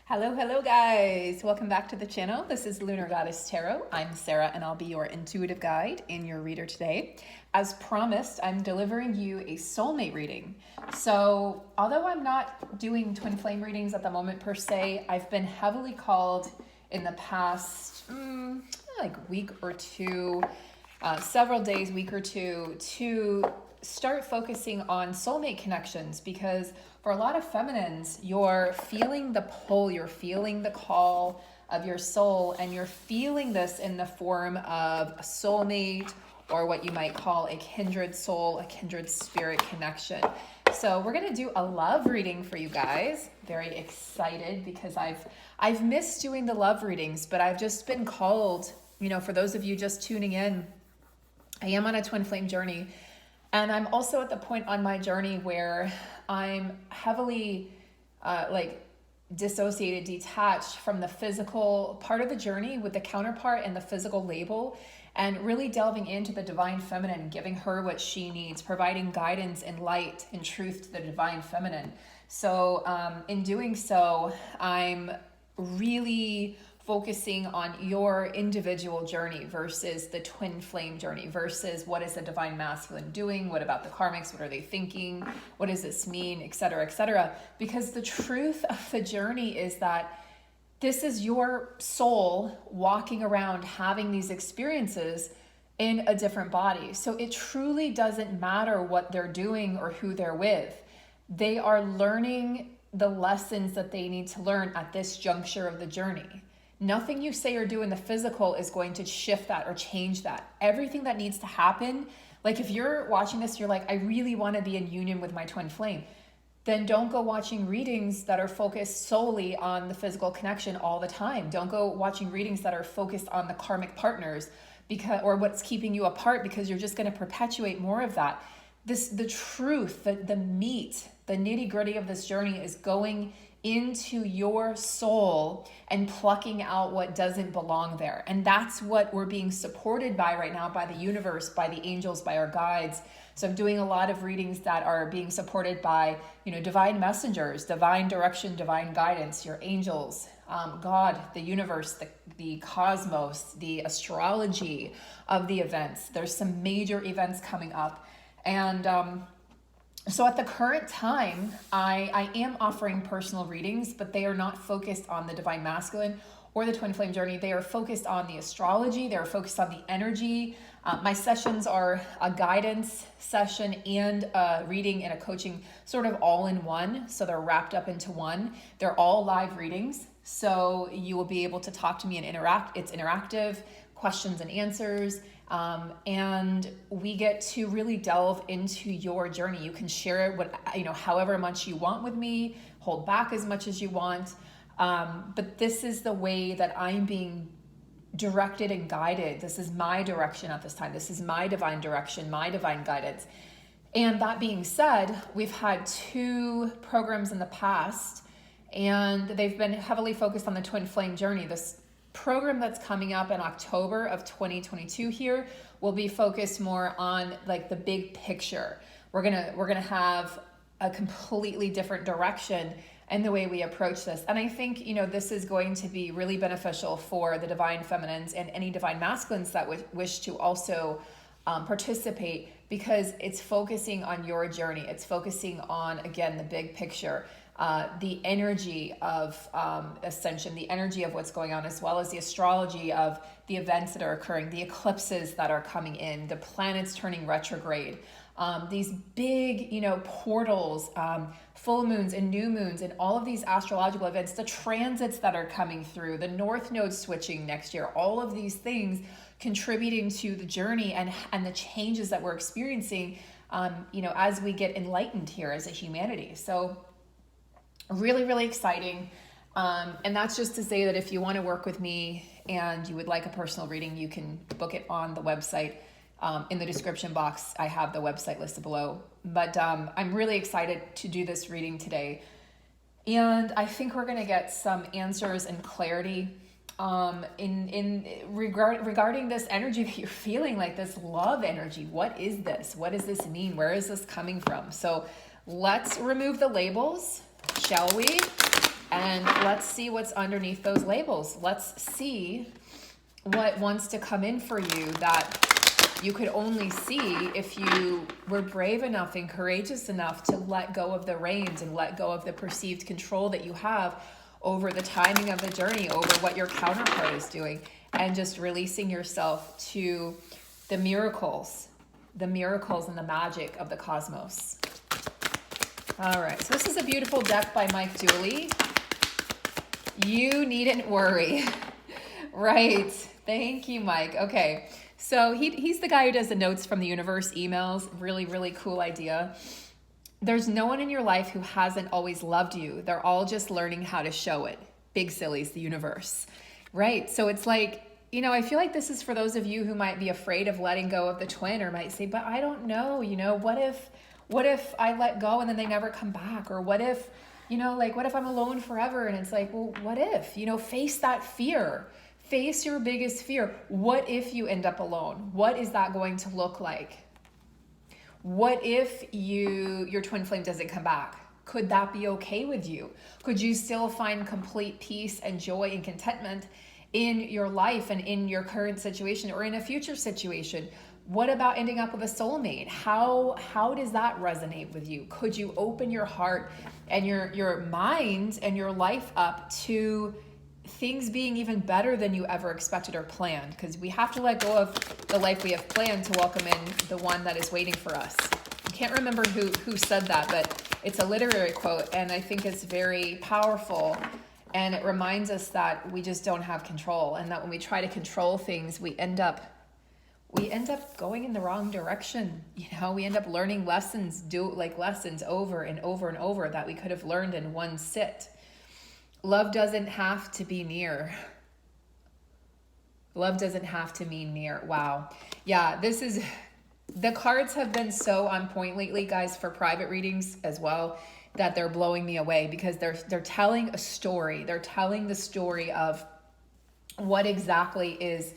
Hello guys. Welcome back to the channel. This is Lunar Goddess Tarot. I'm Sarah and I'll be your intuitive guide and your reader today. As promised, I'm delivering you a soulmate reading. So although I'm not doing twin flame readings at the moment per se, I've been heavily called in the past week or two, several days, week or two, to start focusing on soulmate connections, because for a lot of feminines, you're feeling the pull, you're feeling the call of your soul, and you're feeling this in the form of a soulmate, or what you might call a kindred soul, a kindred spirit connection. So we're going to do a love reading for you guys. Very excited because I've missed doing the love readings, but I've just been called, for those of you just tuning in, I am on a twin flame journey. And I'm also at the point on my journey where I'm heavily dissociated, detached from the physical part of the journey with the counterpart and the physical label, and really delving into the divine feminine, giving her what she needs, providing guidance and light and truth to the divine feminine. So in doing so, I'm really focusing on your individual journey versus the twin flame journey, versus what is the divine masculine doing, what about the karmics, what are they thinking, what does this mean, etc., etc. Because the truth of the journey is that this is your soul walking around having these experiences in a different body. So it truly doesn't matter what they're doing or who they're with. They are learning the lessons that they need to learn at this juncture of the journey. Nothing you say or do in the physical is going to shift that or change that. Everything that needs to happen, like if you're watching this, you're like, I really want to be in union with my twin flame, then don't go watching readings that are focused solely on the physical connection all the time. Don't go watching readings that are focused on the karmic partners or what's keeping you apart, because you're just going to perpetuate more of that. The truth, the meat, the nitty gritty of this journey is going into your soul and plucking out what doesn't belong there. And that's what we're being supported by right now, by the universe, by the angels, by our guides. So I'm doing a lot of readings that are being supported by, divine messengers, divine direction, divine guidance, your angels, God, the universe, the cosmos, the astrology of the events. There's some major events coming up. And so at the current time, I am offering personal readings, but they are not focused on the divine masculine or the twin flame journey. They are focused on the astrology. They are focused on the energy. My sessions are a guidance session and a reading and a coaching, sort of all in one. So they're wrapped up into one. They're all live readings. So you will be able to talk to me and interact. It's interactive, questions and answers. And we get to really delve into your journey. You can share it however much you want with me, hold back as much as you want. But this is the way that I'm being directed and guided. This is my direction at this time. This is my divine direction, my divine guidance. And that being said, we've had 2 programs in the past, and they've been heavily focused on the twin flame journey. This program that's coming up in October of 2022 here will be focused more on the big picture. We're gonna have a completely different direction in the way we approach this. And I think, this is going to be really beneficial for the divine feminines and any divine masculines that would wish to also participate, because it's focusing on your journey. It's focusing on, again, the big picture. The energy of ascension, the energy of what's going on, as well as the astrology of the events that are occurring, the eclipses that are coming in, the planets turning retrograde, these big, portals, full moons and new moons, and all of these astrological events, the transits that are coming through, the north node switching next year, all of these things contributing to the journey and the changes that we're experiencing, as we get enlightened here as a humanity. So really, really exciting. And that's just to say that if you want to work with me and you would like a personal reading, you can book it on the website. In the description box, I have the website listed below. But I'm really excited to do this reading today. And I think we're going to get some answers and clarity regarding this energy that you're feeling, like this love energy. What is this? What does this mean? Where is this coming from? So let's remove the labels, shall we? And let's see what's underneath those labels. Let's see what wants to come in for you that you could only see if you were brave enough and courageous enough to let go of the reins and let go of the perceived control that you have over the timing of the journey, over what your counterpart is doing, and just releasing yourself to the miracles and the magic of the cosmos. All right, so this is a beautiful deck by Mike Dooley. You needn't worry. Right. Thank you, Mike. Okay. So he's the guy who does the notes from the universe emails. Really, really cool idea. There's no one in your life who hasn't always loved you. They're all just learning how to show it. Big sillies, the universe. Right. So it's like, you know, I feel like this is for those of you who might be afraid of letting go of the twin, or might say, but I don't know, you know, what if I let go and then they never come back? Or what if, you know, like, what if I'm alone forever? And it's like, well, what if, you know, face that fear, face your biggest fear. What if you end up alone? What is that going to look like? What if your twin flame doesn't come back? Could that be okay with you? Could you still find complete peace and joy and contentment in your life and in your current situation or in a future situation? What about ending up with a soulmate? How does that resonate with you? Could you open your heart and your mind and your life up to things being even better than you ever expected or planned? Because we have to let go of the life we have planned to welcome in the one that is waiting for us. I can't remember who said that, but it's a literary quote, and I think it's very powerful. And it reminds us that we just don't have control, and that when we try to control things, we end up going in the wrong direction. You know, we end up learning lessons over and over and over that we could have learned in one sit. Love doesn't have to be near. Love doesn't have to mean near. Wow. Yeah, the cards have been so on point lately, guys, for private readings as well, that they're blowing me away, because they're telling a story. They're telling the story of what exactly is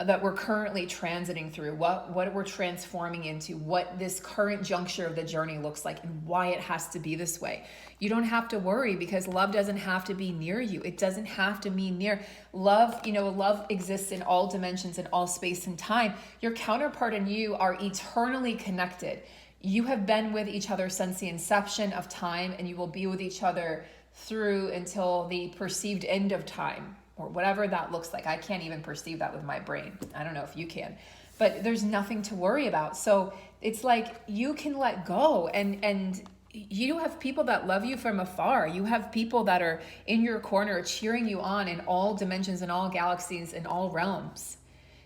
that we're currently transiting through, what we're transforming into, what this current juncture of the journey looks like, and why it has to be this way. You don't have to worry, because love doesn't have to be near you. It doesn't have to mean near. Love, you know, love exists in all dimensions, in all space and time. Your counterpart and you are eternally connected. You have been with each other since the inception of time, and you will be with each other through until the perceived end of time, or whatever that looks like. I can't even perceive that with my brain. I don't know if you can, but there's nothing to worry about. So it's like you can let go, and you have people that love you from afar. You have people that are in your corner cheering you on in all dimensions, in all galaxies, in all realms.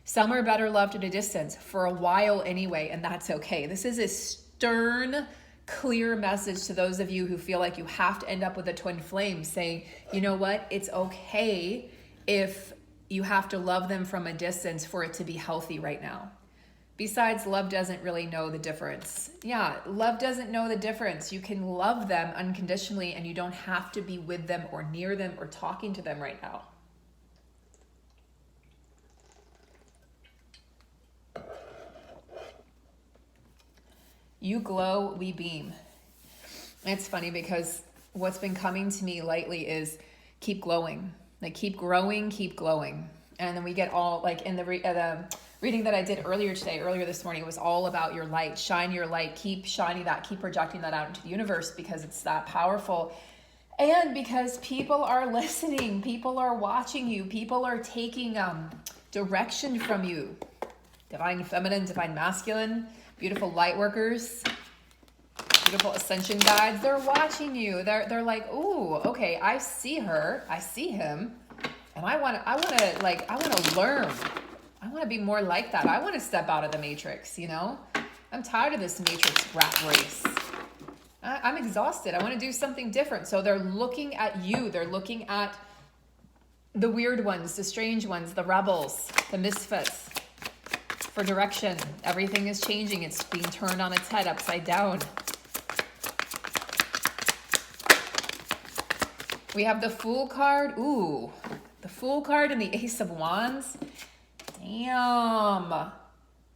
Some are better loved at a distance for a while anyway, and that's okay. This is a stern, clear message to those of you who feel like you have to end up with a twin flame, saying, you know what, it's okay if you have to love them from a distance for it to be healthy right now. Besides, love doesn't really know the difference. Yeah, love doesn't know the difference. You can love them unconditionally, and you don't have to be with them or near them or talking to them right now. You glow, we beam. It's funny because what's been coming to me lately is keep glowing, like keep growing, keep glowing. And then we get all, like in the reading that I did earlier this morning, it was all about your light. Shine your light, keep shining that, keep projecting that out into the universe, because it's that powerful. And because people are listening, people are watching you, people are taking direction from you. Divine feminine, divine masculine, beautiful light workers, beautiful ascension guides, they're watching you. They're like, ooh, okay, I see her, I see him, and I want to learn. I want to be more like that. I want to step out of the matrix, you know? I'm tired of this matrix rat race. I'm exhausted. I want to do something different. So they're looking at you. They're looking at the weird ones, the strange ones, the rebels, the misfits, for direction. Everything is changing. It's being turned on its head, upside down. We have the Fool card. Ooh, the Fool card and the Ace of Wands. Damn.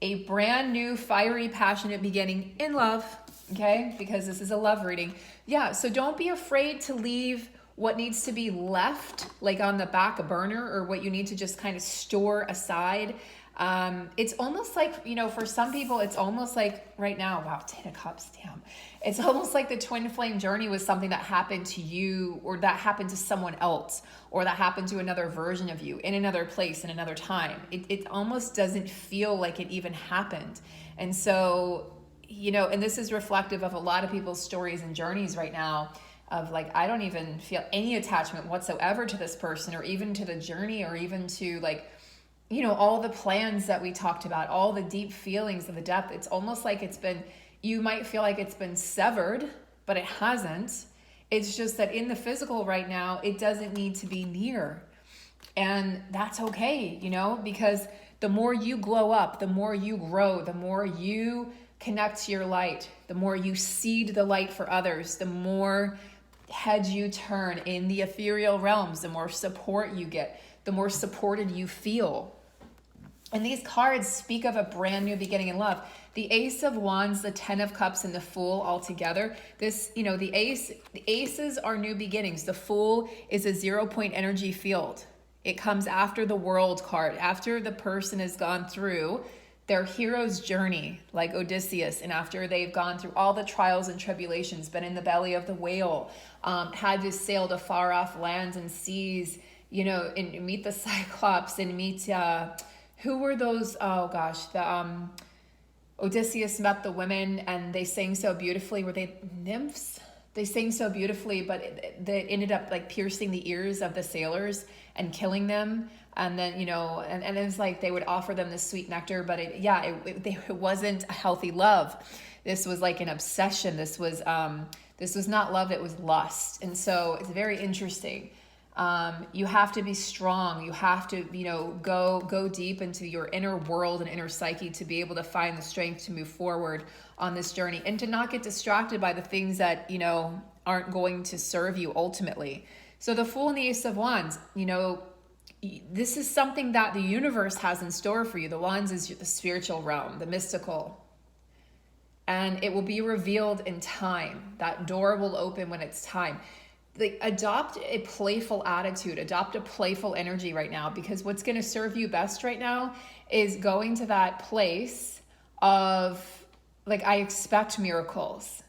A brand new, fiery, passionate beginning in love. Okay? Because this is a love reading. Yeah, so don't be afraid to leave what needs to be left, like on the back burner, or what you need to just kind of store aside. It's almost like, you know, for some people, it's almost like right now, wow, 10 of Cups, damn. It's almost like the twin flame journey was something that happened to you, or that happened to someone else, or that happened to another version of you in another place, in another time. It almost doesn't feel like it even happened. And so, you know, and this is reflective of a lot of people's stories and journeys right now of like, I don't even feel any attachment whatsoever to this person, or even to the journey, or even to like, you know, all the plans that we talked about, all the deep feelings of the depth. It's almost like it's been, you might feel like it's been severed, but it hasn't. It's just that in the physical right now, it doesn't need to be near. And that's okay, you know, because the more you glow up, the more you grow, the more you connect to your light, the more you seed the light for others, the more heads you turn in the ethereal realms, the more support you get, the more supported you feel. And these cards speak of a brand new beginning in love. The Ace of Wands, the 10 of Cups, and the Fool all together. This, you know, the aces are new beginnings. The Fool is a 0-point energy field. It comes after the World card, after the person has gone through their hero's journey, like Odysseus, and after they've gone through all the trials and tribulations, been in the belly of the whale, had to sail to far off lands and seas, you know, and meet the Cyclops and meet, who were those? Oh gosh, Odysseus met the women and they sang so beautifully. Were they nymphs? They sang so beautifully, but they ended up like piercing the ears of the sailors and killing them. And then, you know, and it's like they would offer them this sweet nectar, but it wasn't a healthy love. This was like an obsession. This was not love, it was lust. And so it's very interesting. You have to be strong. You have to, you know, go deep into your inner world and inner psyche to be able to find the strength to move forward on this journey, and to not get distracted by the things that, you know, aren't going to serve you ultimately. So the Fool and the Ace of Wands, you know, this is something that the universe has in store for you. The Wands is the spiritual realm, the mystical. And it will be revealed in time. That door will open when it's time. Like, adopt a playful attitude, adopt a playful energy right now, because what's going to serve you best right now is going to that place of like, I expect miracles.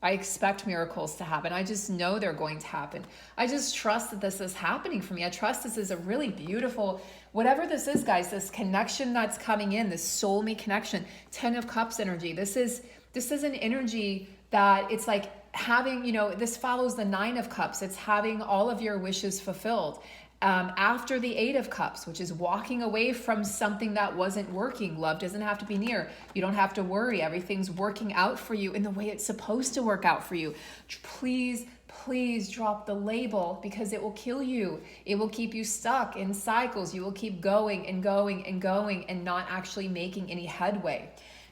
I expect miracles to happen. I just know they're going to happen. I just trust that this is happening for me. I trust this is a really beautiful, whatever this is, guys, this connection that's coming in, this soulmate connection, 10 of Cups energy. This is an energy that it's like having, you know, this follows the 9 of Cups. It's having all of your wishes fulfilled. After the 8 of Cups, which is walking away from something that wasn't working. Love doesn't have to be near. You don't have to worry. Everything's working out for you in the way it's supposed to work out for you. Please drop the label, because it will kill you. It will keep you stuck in cycles. You will keep going and going and going and not actually making any headway.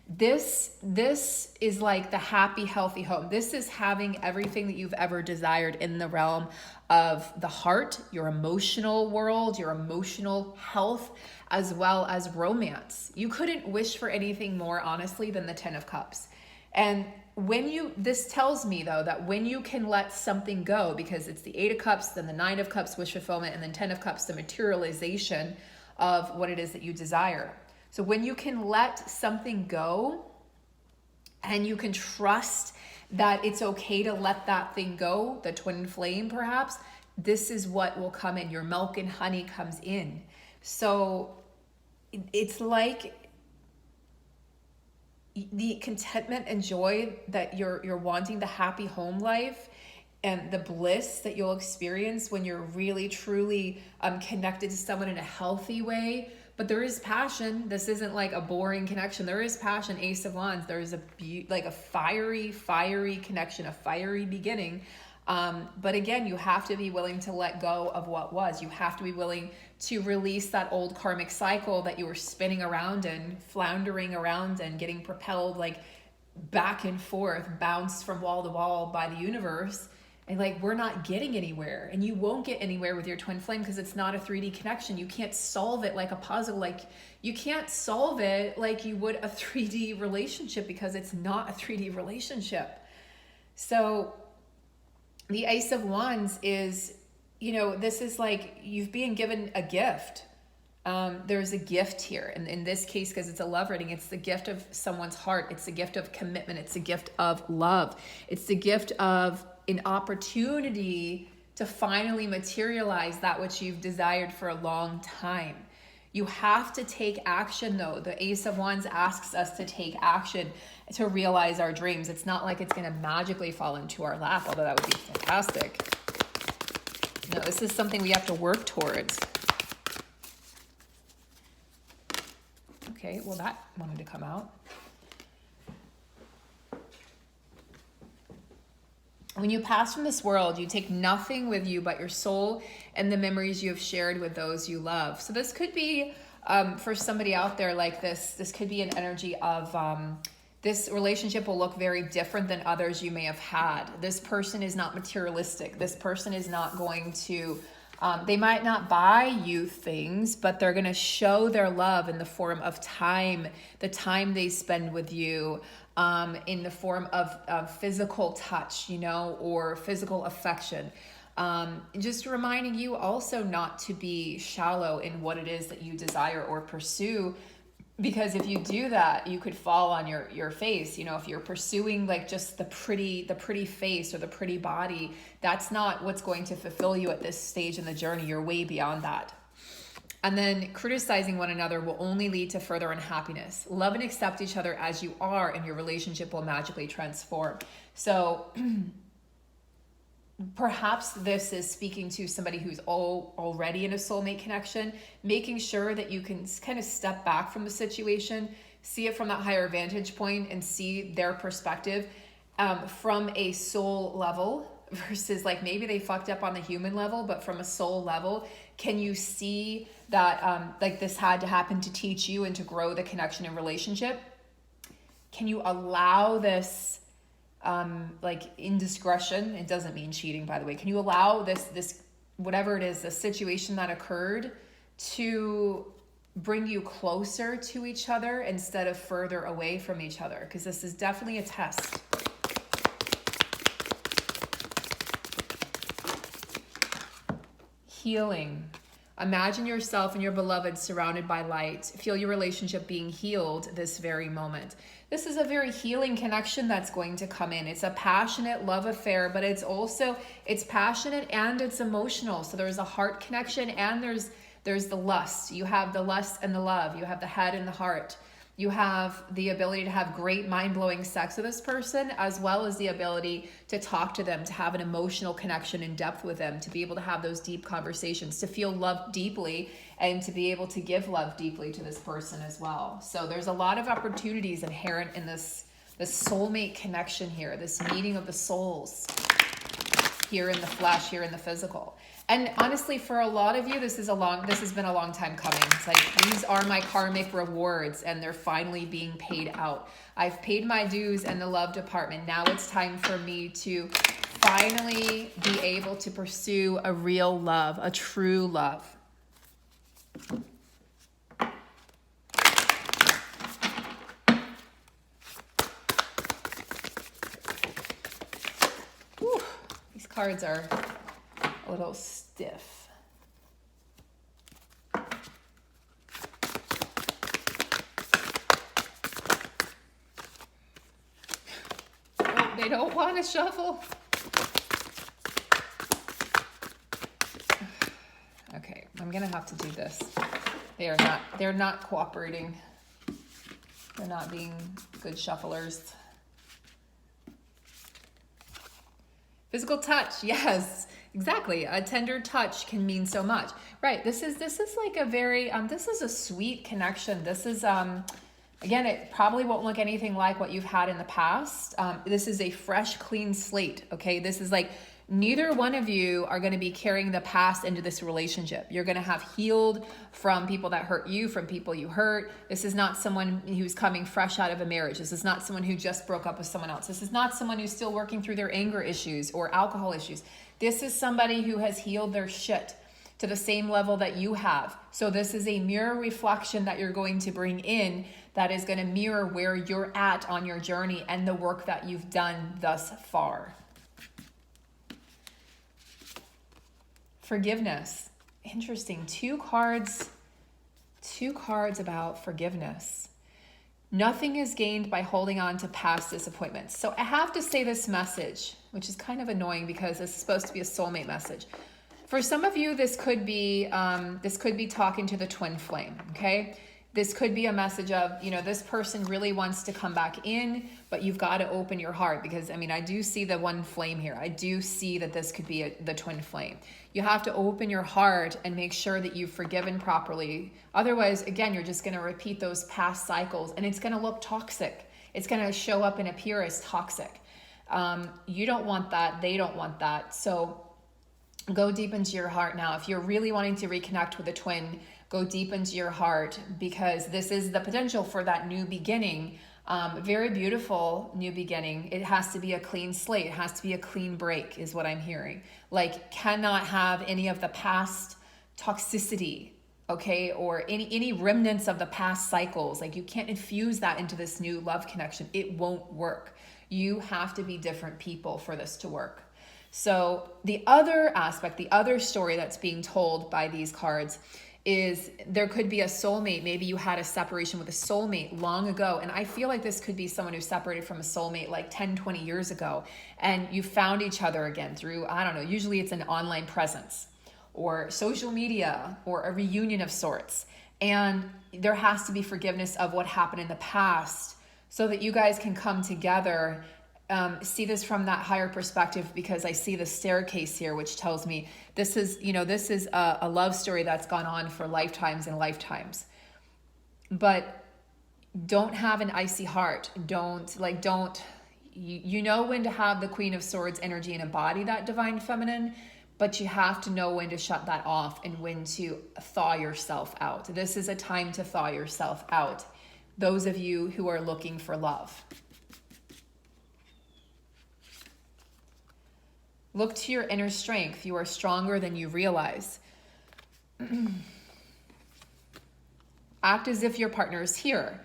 This is like the happy, healthy home. This is having everything that you've ever desired in the realm of the heart, your emotional world, your emotional health, as well as romance. You couldn't wish for anything more, honestly, than the 10 of Cups. And this tells me, though, that when you can let something go, because it's the 8 of Cups, then the 9 of Cups, wish fulfillment, and then 10 of Cups, the materialization of what it is that you desire. So when you can let something go and you can trust that it's okay to let that thing go, the twin flame perhaps, this is what will come in. Your milk and honey comes in. So it's like the contentment and joy that you're wanting, the happy home life and the bliss that you'll experience when you're really, truly connected to someone in a healthy way. But there is passion. This isn't like a boring connection. There is passion. Ace of Wands. There is a fiery connection, a fiery beginning. But again, you have to be willing to let go of what was. You have to be willing to release that old karmic cycle that you were spinning around and floundering around and getting propelled like back and forth, bounced from wall to wall by the universe. And like, we're not getting anywhere, and you won't get anywhere with your twin flame because it's not a 3D connection. You can't solve it like a puzzle. Like, you can't solve it like you would a 3D relationship, because it's not a 3D relationship. So The Ace of Wands is, you know, this is like you've been given a gift. There's a gift here. And in this case, because it's a love reading, it's the gift of someone's heart. It's the gift of commitment. It's the gift of love. It's the gift of an opportunity to finally materialize that which you've desired for a long time. You have to take action though. The Ace of Wands asks us to take action to realize our dreams. It's not like it's going to magically fall into our lap, although that would be fantastic. No, this is something we have to work towards. Okay, well that wanted to come out. When you pass from this world, you take nothing with you but your soul and the memories you have shared with those you love. So this could be, for somebody out there like this could be an energy of, this relationship will look very different than others you may have had. This person is not materialistic. This person is not going to, they might not buy you things, but they're going to show their love in the form of time, the time they spend with you, in the form of physical touch, you know, or physical affection. Just reminding you also not to be shallow in what it is that you desire or pursue, because if you do that, you could fall on your face. You know, if you're pursuing like just the pretty face or the pretty body, that's not what's going to fulfill you at this stage in the journey. You're way beyond that. And then criticizing one another will only lead to further unhappiness. Love and accept each other as you are, and your relationship will magically transform. So perhaps this is speaking to somebody who's already in a soulmate connection, making sure that you can kind of step back from the situation, see it from that higher vantage point, and see their perspective from a soul level versus like maybe they fucked up on the human level, but from a soul level, can you see that like this had to happen to teach you and to grow the connection and relationship? Can you allow this like indiscretion? It doesn't mean cheating, by the way. Can you allow this whatever it is, the situation that occurred, to bring you closer to each other instead of further away from each other? Because this is definitely a test. Healing. Imagine yourself and your beloved surrounded by light. Feel your relationship being healed this very moment. This is a very healing connection that's going to come in. It's a passionate love affair, but it's passionate and it's emotional. So there's a heart connection and there's the lust. You have the lust and the love. You have the head and the heart. You have the ability to have great mind-blowing sex with this person, as well as the ability to talk to them, to have an emotional connection in depth with them, to be able to have those deep conversations, to feel love deeply, and to be able to give love deeply to this person as well. So there's a lot of opportunities inherent in this soulmate connection here, this meeting of the souls here in the flesh, here in the physical. And honestly, for a lot of you, this has been a long time coming. It's like, these are my karmic rewards and they're finally being paid out. I've paid my dues in the love department. Now it's time for me to finally be able to pursue a real love, a true love. Whew, these cards are a little stiff. Oh, they don't want to shuffle. Okay, I'm gonna have to do this. They're not cooperating. They're not being good shufflers. Physical touch, yes, exactly. A tender touch can mean so much, right? This is like a very this is a sweet connection. This is again, it probably won't look anything like what you've had in the past. This is a fresh, clean slate. Okay, this is like neither one of you are going to be carrying the past into this relationship. You're going to have healed from people that hurt you, from people you hurt. This is not someone who's coming fresh out of a marriage. This is not someone who just broke up with someone else. This is not someone who's still working through their anger issues or alcohol issues. This is somebody who has healed their shit to the same level that you have. So this is a mirror reflection that you're going to bring in that is going to mirror where you're at on your journey and the work that you've done thus far. Forgiveness. Interesting. Two cards about forgiveness. Nothing is gained by holding on to past disappointments. So I have to say this message, which is kind of annoying because this is supposed to be a soulmate message. For some of you, this could be talking to the twin flame, okay? This could be a message of, this person really wants to come back in, but you've got to open your heart, because I do see the one flame here. I do see that this could be the twin flame. You have to open your heart and make sure that you've forgiven properly. Otherwise, again, you're just going to repeat those past cycles, and it's going to look toxic. It's going to show up and appear as toxic. You don't want that. They don't want that. So go deep into your heart now. If you're really wanting to reconnect with a twin, go deep into your heart, because this is the potential for that new beginning. Very beautiful new beginning. It has to be a clean slate. It has to be a clean break, is what I'm hearing. Like, cannot have any of the past toxicity, okay? Or any remnants of the past cycles. Like, you can't infuse that into this new love connection. It won't work. You have to be different people for this to work. So the other aspect, the other story that's being told by these cards is there could be a soulmate. Maybe you had a separation with a soulmate long ago. And I feel like this could be someone who separated from a soulmate like 10, 20 years ago. And you found each other again through, I don't know, usually it's an online presence or social media or a reunion of sorts. And there has to be forgiveness of what happened in the past so that you guys can come together. See this from that higher perspective, because I see the staircase here, which tells me this is a love story that's gone on for lifetimes and lifetimes. But don't have an icy heart. You know when to have the Queen of Swords energy and embody that divine feminine, but you have to know when to shut that off and when to thaw yourself out. This is a time to thaw yourself out. Those of you who are looking for love. Look to your inner strength. You are stronger than you realize. Act as if your partner is here.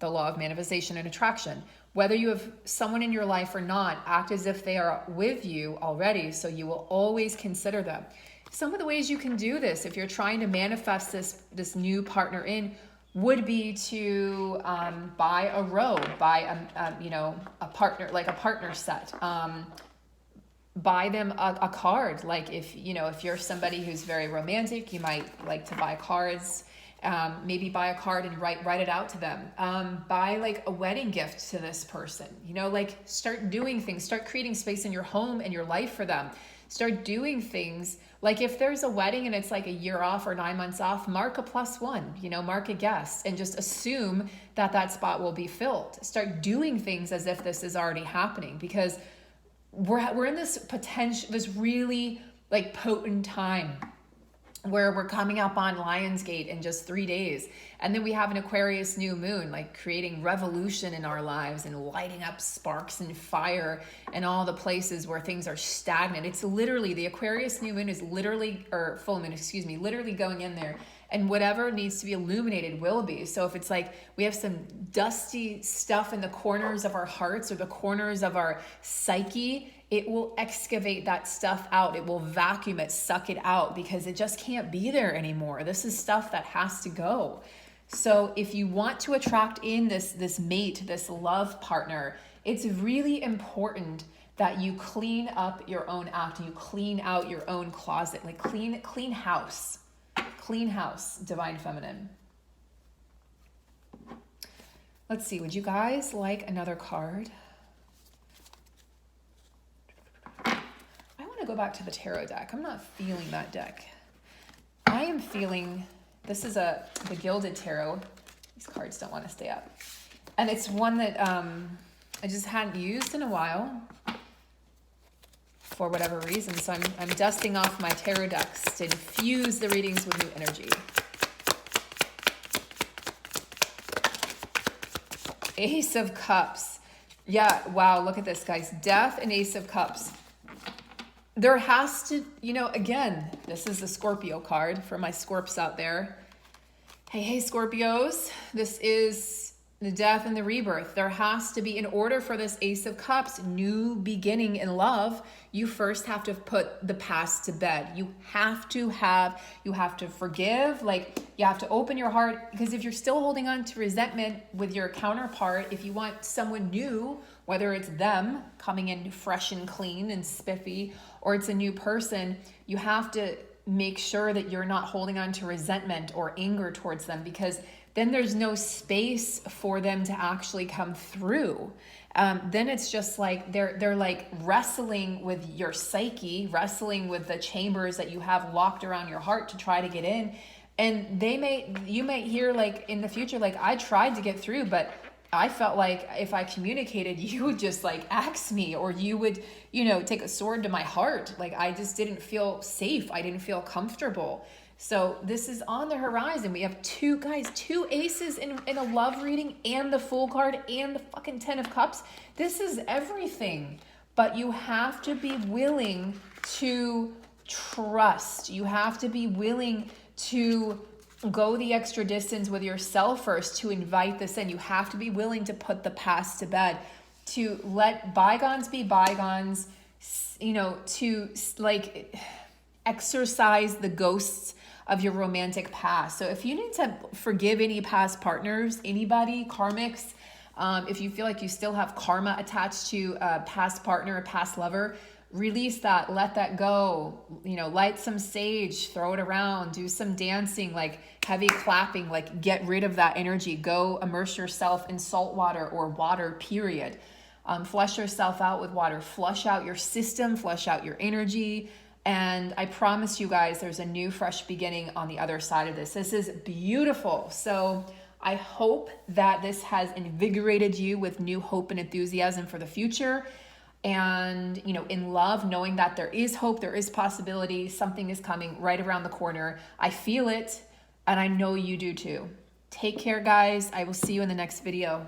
The law of manifestation and attraction. Whether you have someone in your life or not, act as if they are with you already, so you will always consider them. Some of the ways you can do this, if you're trying to manifest this new partner in, would be to buy a robe, buy a partner, like a partner set. Buy them a card. Like if you're somebody who's very romantic, you might like to buy cards. Maybe buy a card and write it out to them. Buy like a wedding gift to this person. Start doing things. Start creating space in your home and your life for them. Start doing things. Like if there's a wedding and it's like a year off or 9 months off, mark a +1. Mark a guest and just assume that spot will be filled. Start doing things as if this is already happening, because we're in this really like potent time where we're coming up on Lionsgate in just 3 days. And then we have an Aquarius new moon, like creating revolution in our lives and lighting up sparks and fire and all the places where things are stagnant. It's literally, the Aquarius new moon is literally, or full moon, literally going in there. And whatever needs to be illuminated will be. So if it's like we have some dusty stuff in the corners of our hearts or the corners of our psyche, it will excavate that stuff out. It will vacuum it, suck it out, because it just can't be there anymore. This is stuff that has to go. So if you want to attract in this mate, this love partner, it's really important that you clean up your own act, you clean out your own closet, like clean house. Clean house, divine feminine. Let's see, would you guys like another card? I want to go back to the tarot deck. I'm not feeling that deck. I am feeling, this is the Gilded Tarot. These cards don't want to stay up. And it's one that I just hadn't used in a while for whatever reason. So I'm dusting off my tarot decks to infuse the readings with new energy. Ace of Cups. Yeah, wow, look at this, guys. Death and Ace of Cups. There has to, again, this is the Scorpio card for my Scorps out there. Hey, Scorpios. This is the death and the rebirth. There has to be, in order for this Ace of Cups, new beginning in love, you first have to put the past to bed. You have to forgive, like you have to open your heart, because if you're still holding on to resentment with your counterpart, if you want someone new, whether it's them coming in fresh and clean and spiffy, or it's a new person, you have to make sure that you're not holding on to resentment or anger towards them, because then there's no space for them to actually come through. Then it's just like they're like wrestling with your psyche, wrestling with the chambers that you have locked around your heart to try to get in. And you might hear like in the future, like, I tried to get through, but I felt like if I communicated, you would just like axe me, or you would, take a sword to my heart. Like, I just didn't feel safe. I didn't feel comfortable. So this is on the horizon. We have two aces in a love reading, and the Fool card, and the fucking 10 of Cups. This is everything. But you have to be willing to trust. You have to be willing to go the extra distance with yourself first to invite this in. You have to be willing to put the past to bed, to let bygones be bygones, to like exorcise the ghosts of your romantic past. So if you need to forgive any past partners, anybody, karmics, if you feel like you still have karma attached to a past partner, a past lover, release that, let that go, light some sage, throw it around, do some dancing, like heavy clapping, like get rid of that energy. Go immerse yourself in salt water or water, period. Flush yourself out with water, flush out your system, flush out your energy. And I promise you guys, there's a new, fresh beginning on the other side of this. This is beautiful. So I hope that this has invigorated you with new hope and enthusiasm for the future. And, in love, knowing that there is hope, there is possibility, something is coming right around the corner. I feel it, and I know you do too. Take care, guys. I will see you in the next video.